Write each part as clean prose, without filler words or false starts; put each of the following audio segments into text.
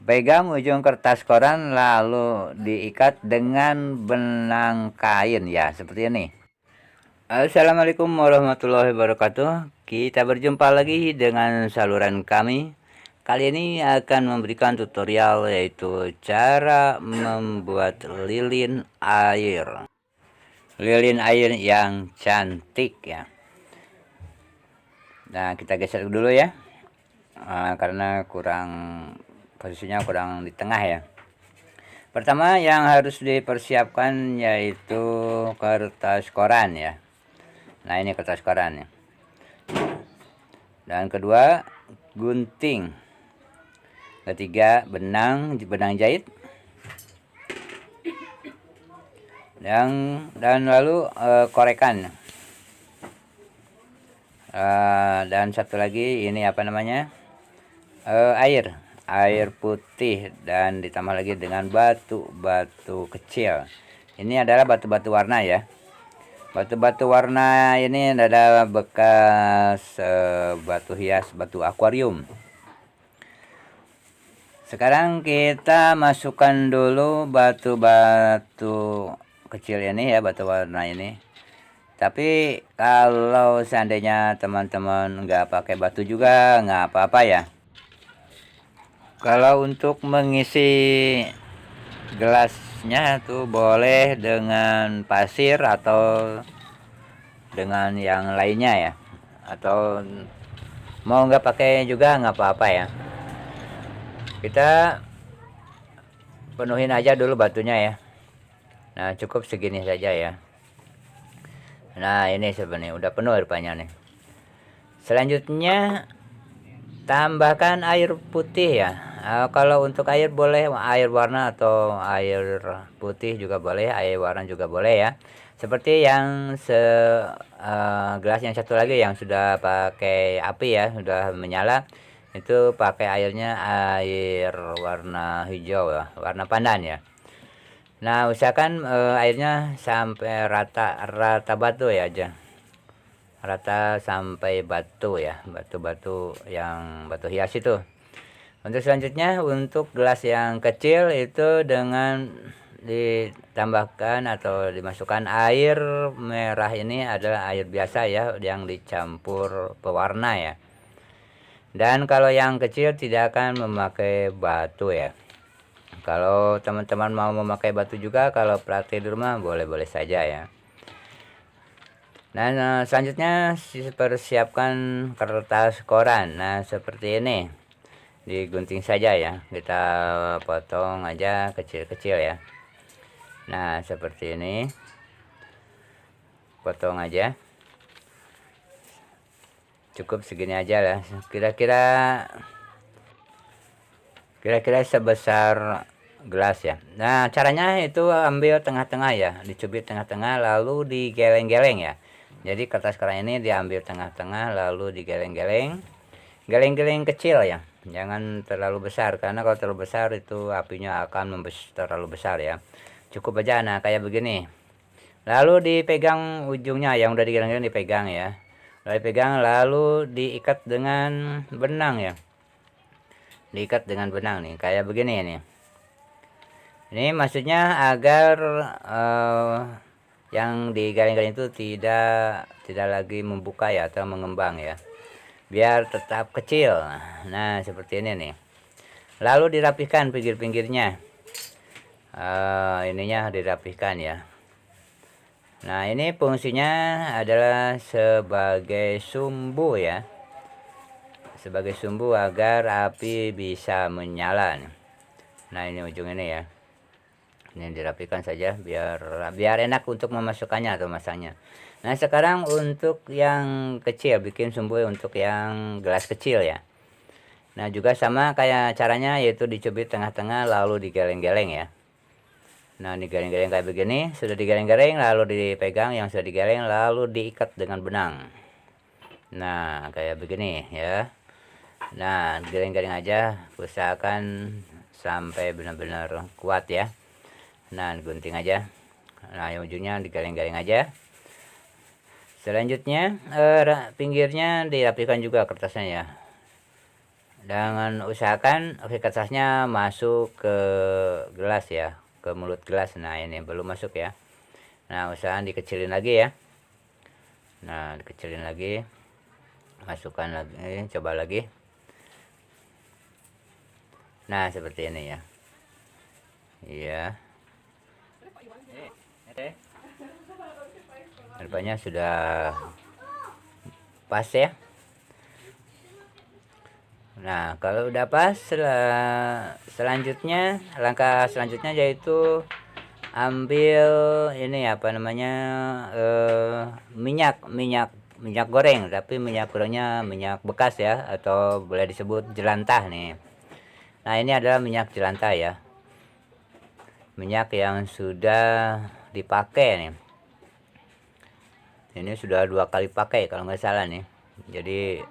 Pegang ujung kertas koran lalu diikat dengan benang kain ya, seperti ini. Assalamualaikum warahmatullahi wabarakatuh. Kita berjumpa lagi dengan saluran kami. Kali ini akan memberikan tutorial yaitu cara membuat lilin air. Lilin air yang cantik ya. Nah, kita geser dulu ya. Karena posisinya kurang di tengah ya. Pertama yang harus dipersiapkan yaitu kertas koran ya. Nah, ini kertas koran ya. Dan kedua, gunting. Ketiga, benang jahit. Dan lalu korekan. Dan satu lagi ini apa namanya? Air putih dan ditambah lagi dengan batu-batu kecil. Ini adalah batu-batu warna ya. Batu-batu warna ini adalah bekas batu hias, batu akuarium. Sekarang kita masukkan dulu batu-batu kecil ini ya, batu warna ini. Tapi kalau seandainya teman-teman nggak pakai batu juga nggak apa-apa ya. Kalau untuk mengisi gelasnya tuh boleh dengan pasir atau dengan yang lainnya ya, atau mau nggak pakai juga nggak apa-apa ya. Kita penuhin aja dulu batunya ya. Nah, cukup segini saja ya. Nah, ini sebenarnya udah penuh rupanya nih. Selanjutnya tambahkan air putih ya. Kalau untuk air boleh air warna atau air putih juga boleh, air warna juga boleh ya. Seperti yang gelas yang satu lagi yang sudah pakai api ya, sudah menyala, itu pakai airnya air warna hijau ya, warna pandan ya. Nah, usahakan airnya sampai rata batu ya aja. Rata sampai batu ya, batu-batu yang batu hias itu. Untuk selanjutnya, untuk gelas yang kecil itu dengan ditambahkan atau dimasukkan air merah, ini adalah air biasa ya yang dicampur pewarna ya. Dan kalau yang kecil tidak akan memakai batu ya. Kalau teman-teman mau memakai batu juga, kalau praktik di rumah boleh-boleh saja ya. Nah, selanjutnya persiapkan kertas koran. Nah, seperti ini. Digunting saja ya. Kita potong aja kecil-kecil ya. Nah, seperti ini. Potong aja. Cukup segini aja lah. Kira-kira sebesar gelas ya. Nah, caranya itu ambil tengah-tengah ya. Dicubit tengah-tengah lalu digeleng-geleng ya. Jadi kertas koran ini diambil tengah-tengah lalu digeleng-geleng. Geleng-geleng kecil ya. Jangan terlalu besar karena kalau terlalu besar itu apinya akan terlalu besar ya. Cukup aja nah kayak begini. Lalu dipegang ujungnya yang udah digeleng-geleng, dipegang ya. Lalu dipegang lalu diikat dengan benang ya. Diikat dengan benang nih kayak begini nih. Ini maksudnya agar yang digaring-garing itu tidak lagi membuka ya atau mengembang ya, biar tetap kecil. Nah, seperti ini nih. Lalu dirapihkan pinggir-pinggirnya, ininya dirapihkan ya. Nah, ini fungsinya adalah sebagai sumbu ya, sebagai sumbu agar api bisa menyala. Nah, ini ujung ini ya. Ini dirapikan saja biar enak untuk memasukkannya atau masangnya. Nah, sekarang untuk yang kecil, bikin sumbu untuk yang gelas kecil ya. Nah, juga sama kayak caranya, yaitu dicubit tengah-tengah lalu digeleng-geleng ya. Nah, digeleng-geleng kayak begini. Sudah digeleng-geleng lalu dipegang yang sudah digeleng lalu diikat dengan benang. Nah, kayak begini ya. Nah, geleng-geleng aja, usahakan sampai benar-benar kuat ya. Nah, gunting aja. Nah, yang ujungnya digeleng-geleng aja. Selanjutnya pinggirnya dirapikan juga kertasnya ya. Dengan usahakan kertasnya masuk ke gelas ya, ke mulut gelas. Nah ini belum masuk ya. Nah usahakan dikecilin lagi ya. Nah dikecilin lagi, masukkan lagi, coba lagi. Nah seperti ini ya. Iya. Rupanya sudah pas ya. Nah kalau udah pas, selanjutnya langkah selanjutnya yaitu ambil ini apa namanya, minyak goreng, tapi minyak gorengnya minyak bekas ya, atau boleh disebut jelantah nih. Nah ini adalah minyak jelantah ya, minyak yang sudah dipakai nih. Ini sudah 2 kali pakai kalau nggak salah nih. Jadi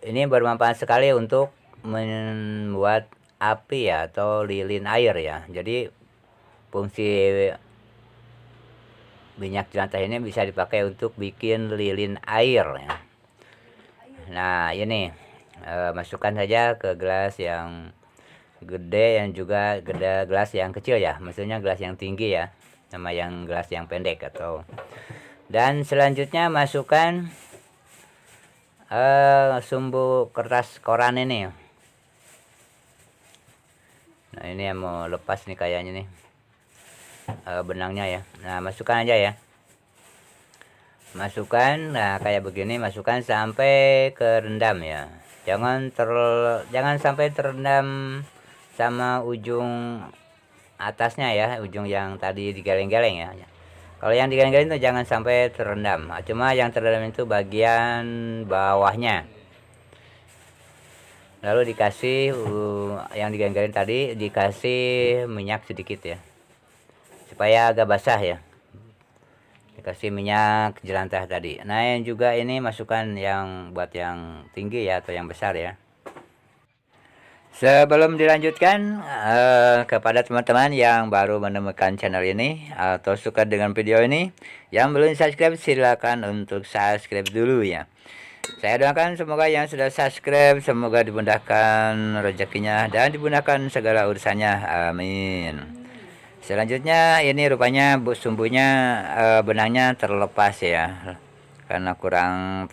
ini bermanfaat sekali untuk membuat api ya, atau lilin air ya. Jadi fungsi minyak jelantah ini bisa dipakai untuk bikin lilin air ya. Nah ini masukkan saja ke gelas yang gede, yang juga gelas yang kecil ya, maksudnya gelas yang tinggi ya, sama yang gelas yang pendek atau. Dan selanjutnya masukkan sumbu kertas koran ini. Nah ini yang mau lepas nih kayaknya nih, benangnya ya. Nah masukkan aja ya, masukkan. Nah kayak begini, masukkan sampai kerendam ya, jangan sampai terendam sama ujung atasnya ya, ujung yang tadi digeleng-geleng ya. Kalau yang digeleng-geleng itu jangan sampai terendam, cuma yang terendam itu bagian bawahnya. Lalu dikasih yang digeleng-geleng tadi, dikasih minyak sedikit ya, supaya agak basah ya. Dikasih minyak jelantah tadi. Nah yang juga ini masukkan yang buat yang tinggi ya, atau yang besar ya. Sebelum dilanjutkan, kepada teman-teman yang baru menemukan channel ini atau suka dengan video ini, yang belum subscribe silakan untuk subscribe dulu ya. Saya doakan semoga yang sudah subscribe semoga dimudahkan rezekinya dan dimudahkan segala urusannya. Amin. Selanjutnya ini rupanya sumbunya, benangnya terlepas ya, karena kurang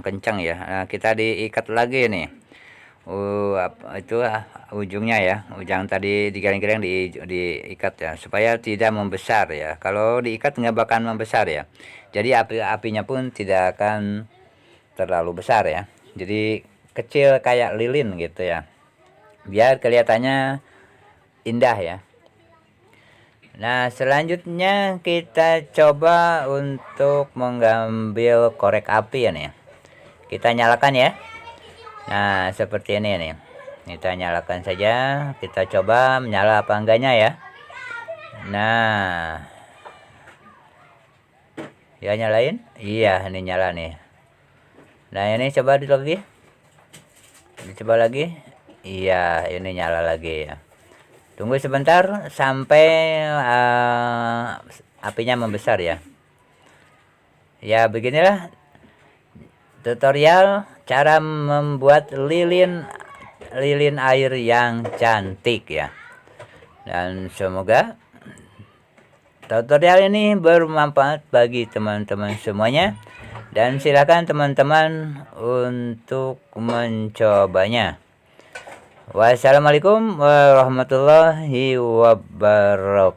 kencang ya. Nah, kita diikat lagi nih. Itu ujungnya ya, ujung tadi digaring-garing diikat ya, supaya tidak membesar ya. Kalau diikat nggak bakal membesar ya, jadi apinya pun tidak akan terlalu besar ya, jadi kecil kayak lilin gitu ya, biar kelihatannya indah ya. Nah selanjutnya kita coba untuk mengambil korek api ya nih, kita nyalakan ya. Nah seperti ini nih, kita nyalakan saja, kita coba menyala apa enggaknya ya. Nah ya nyalain, iya ini nyala nih. Nah ini coba lagi, dicoba lagi, iya ini nyala lagi ya. Tunggu sebentar sampai apinya membesar ya. Ya beginilah tutorial cara membuat lilin air yang cantik ya. Dan semoga tutorial ini bermanfaat bagi teman-teman semuanya, dan silakan teman-teman untuk mencobanya. Wassalamualaikum warahmatullahi wabarakatuh.